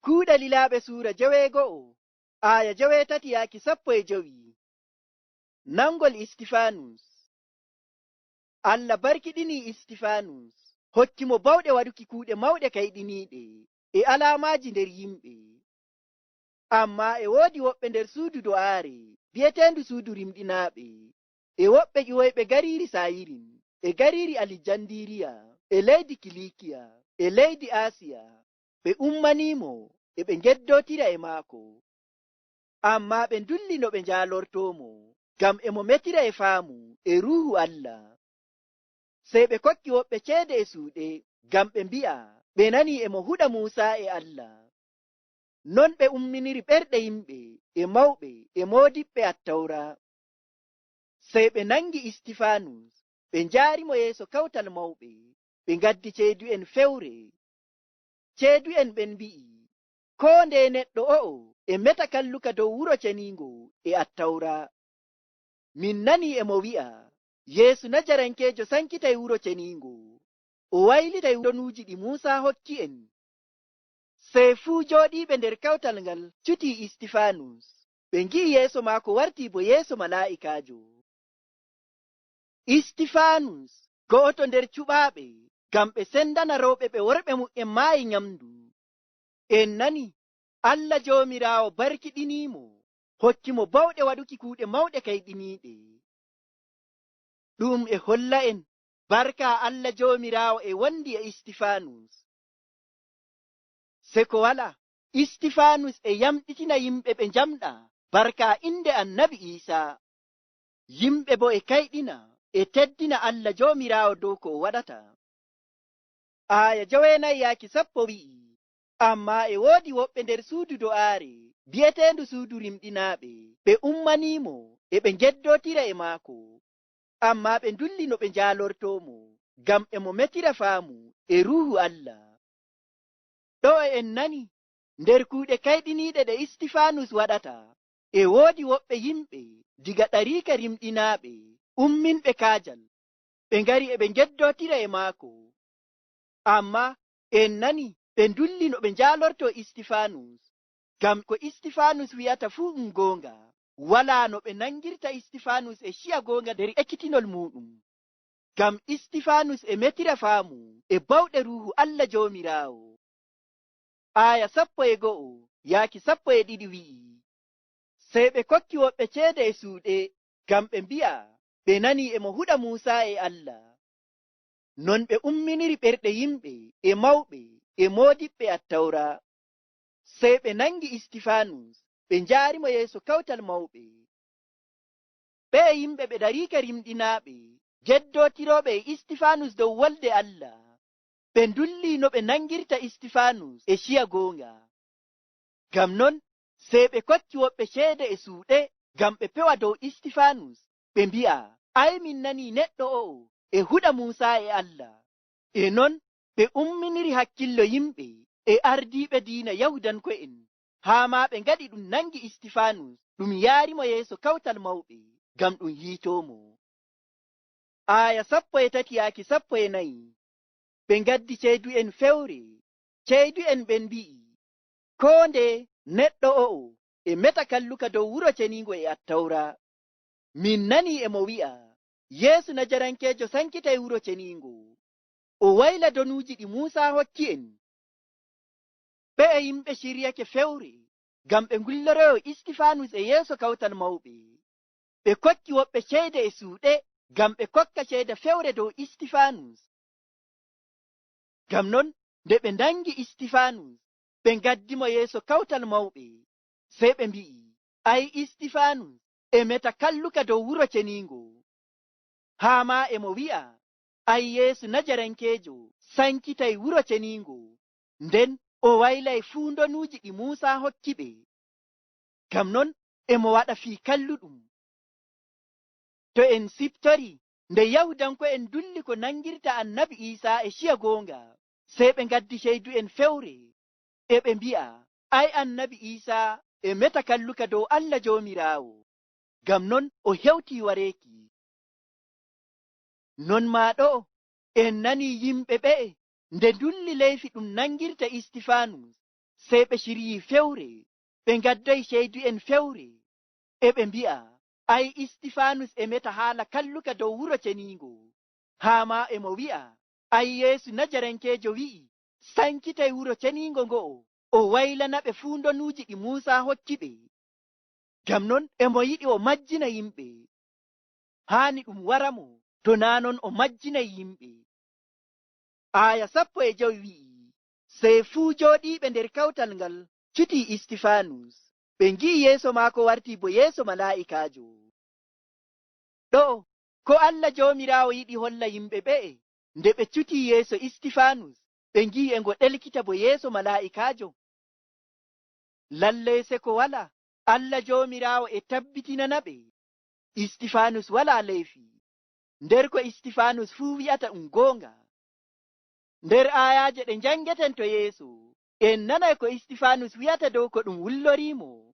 Kuuɗe Lilaaɓe suura 9 aya 13 yaaki 15. Nangol Istifanus. Allah barkiɗini Istifanus, hokkimo bawɗe waɗuki kuuɗe mawɗe kayɗiniiɗe e alaamaaji nder yimɓe. Amma e woodi woɓɓe nder suudu do'aare bi'eteendu suudu rimɗinaaɓe, e woɓɓe ƴiwoyɓe gariiri Sayirin, e gariiri Alijandiriya, e leydi Kilikiya, e leydi Asiya, ɓe ummaniimo e ɓe ngeddotira e maako. Amma ɓe ndulli no ɓe njaalortoomo, ngam emo metira e faamu e ruuhu Allah. Sey ɓe kokki woɓɓe ceede e suuɗe, ngam ɓe mbi'a ɓe nani emo huɗa Muusa e Allah. Non ɓe umminiri ɓerɗe yimɓe e mawɓe e moodiɓɓe Attawra. Sey ɓe nangi Istifanus, ɓe njaarimo yeeso kawtal mawɓe, ɓe ngaddi ceedu'en fewre. Ceedu'en ɓen mbi'i, koo nde neɗɗo o'o e meta kalluka dow wuro ceniingo e Attawra. Min nani emo wi'a, Yeesu Najarankeejo sankitay wuro ceniingo, o waylitay donuuji ɗi Muusa hokki en. Sey fuu jooɗiiɓe nder kawtal ngal cutii Istifanus, ɓe ngi'i yeeso maako wartii bo yeeso malaa'ikaajo. Istifanus go'oto nder cuɓaaɓe, ngam ɓe sendana rewɓe ɓe worɓe mu'en maayi nyamdu. En nani Allah Joomiraawo barkiɗiniimo, hokkimo bawɗe waɗuki kuuɗe mawɗe kayɗiniiɗe. Ɗum e holla en barka Allah Joomiraawo e wondi e Istifanus. Se ko wala, Istifanus e yamɗitina yimɓe ɓe njamɗa barka inde Annabi Iisaa. Yimɓe bo e kayɗina e teddina Allah Joomiraawo dow ko o waɗata. Aya 9 yaaki 10 wi'i, amma e woodi woɓɓe nder suudu do'aare bi'eteendu suudu rimɗinaaɓe, ɓe ummaniimo e ɓe ngeddotira e maako. Amma ɓe ndulli no ɓe njaalortoomo, ngam emo metira faamu e ruuhu Allah. Ɗo en nani nder kuuɗe kayɗiniiɗe ɗe Istifanus waɗata, e woodi woɓɓe yimɓe diga ɗariika rimɗinaaɓe umminɓe kaajal, ɓe ngari e ɓe ngeddotira e maako. Amma en nani ɓe ndulli no ɓe njaalorto Istifanus, ngam ko Istifanus wi'ata fuu goonga. Walaa no ɓe nangirta Istifanus e ciya goonga nder ekkitinol muɗum, ngam Istifanus e metira faamu e bawɗe ruuhu Allah Joomiraawo. Aya 11 yaaki 12 wi'i, sey ɓe kokki woɓɓe ceede e suuɗe, ngam ɓe mbi'a ɓe nani emo huɗa Muusa e Allah. Non ɓe umminiri ɓerɗe yimɓe e mawɓe e moodiɓɓe Attawra. Sey ɓe nangi Istifanus, ɓe njaarimo yeeso kawtal mawɓe. Ɓe yimɓe ɓe ɗariika rimɗinaaɓe geddotirooɓe e Istifanus dow wolde Allah, ɓe ndulli no ɓe nangirta Istifanus e ciya goonga. Ngam non sey ɓe kokki woɓɓe ceede e suuɗe, ngam ɓe pewa dow Istifanus, ɓe mbi'a, ay min nani neɗɗo o'o e huɗa Muusa e Allah. E non ɓe umminiri hakkillo yimɓe e ardiiɓe diina Yahudanko'en, haa ma ɓe ngaɗi ɗum nangi Istifanus, ɗum yaarimo yeeso kawtal mawɓe, ngam ɗum hiitoomo. Aya 13 yaaki 14. Ɓe ngaddi ceedu'en fewre. Ceedu'en ɓen mbi'i, koo nde neɗɗo o'o e meta kalluka dow wuro ceniingo e Attawra. Min nani emo wi'a, Yeesu Najarankeejo sankitay wuro ceniingo, o wayla donuuji ɗi Muusa hokki en. Ɓe yimɓe ciryake fewre, ngam ɓe ngulloroyo Istifanus e yeeso kawtal mawɓe. Ɓe kokki woɓɓe ceede e suuɗe, ngam ɓe kokka ceeda fewre dow Istifanus. Ngam non nde ɓe ndangi Istifanus, ɓe ngaddimo yeeso kawtal mawɓe, sey ɓe mbi'i, ay Istifanus e meta kalluka dow wuro ceniingo. Haa ma emo wi'a, ay Yeesu Najarankeejo sankitay wuro ceniingo, nden o waylay fuu ndonuuji ɗi Muusa hokki ɓe. Ngam non emo waɗa fii kalluɗum. To en siftori nde Yahudanko'en dulli ko nangirta Annabi Iisaa e ciya goonga, sey ɓe ngaddi ceedu'en fewre, e ɓe mbi'a, ay Annabi Iisaa e meta kalluka dow Allah Joomiraawo, ngam non o hewtii wareeki. Non maa ɗo en nani yimɓe ɓe nde ndulli leyfi ɗum nangirta Istifanus, sey ɓe shiryi fewre, ɓe ngaddoy ceydu'en fewre, e ɓe mbi'a, ai Istifanus e meta haala kalluka dow wuro ceniingo, haa ma e mo wi'a, ai Yeesu Najarenkeejo wi'i, sankitay wuro ceniingo ngo'o, o waylana ɓe fuu ndonuuji ɗi Muusa hokki ɓe. Ngam non e mo yiɗi o majjina yimɓe, haani ɗum wara mo, to naa non o majjinay yimɓe. Aya 15 wi'i, sey fuu jooɗiiɓe nder kawtal ngal cuti Istifanus, ɓe ngi'i yeeso maako warti bo yeeso malaa'ikaajo. Ɗo ko Allah Joomiraawo yiɗi holla yimɓe ɓe'e, nde ɓe cuti yeeso Istifanus, ɓe ngi'i e ngo ɗelkita bo yeeso malaa'ikaajo. Lallay se ko wala, Allah Joomiraawo e tabbitinana ɓe Istifanus wala leyfi, nder ko Istifanus fuu wi'ata ɗum goonga. Nder ayaaje ɗe njangeten to yeeso, en nanay ko Istifanus wi'ata dow ko ɗum wullorimo.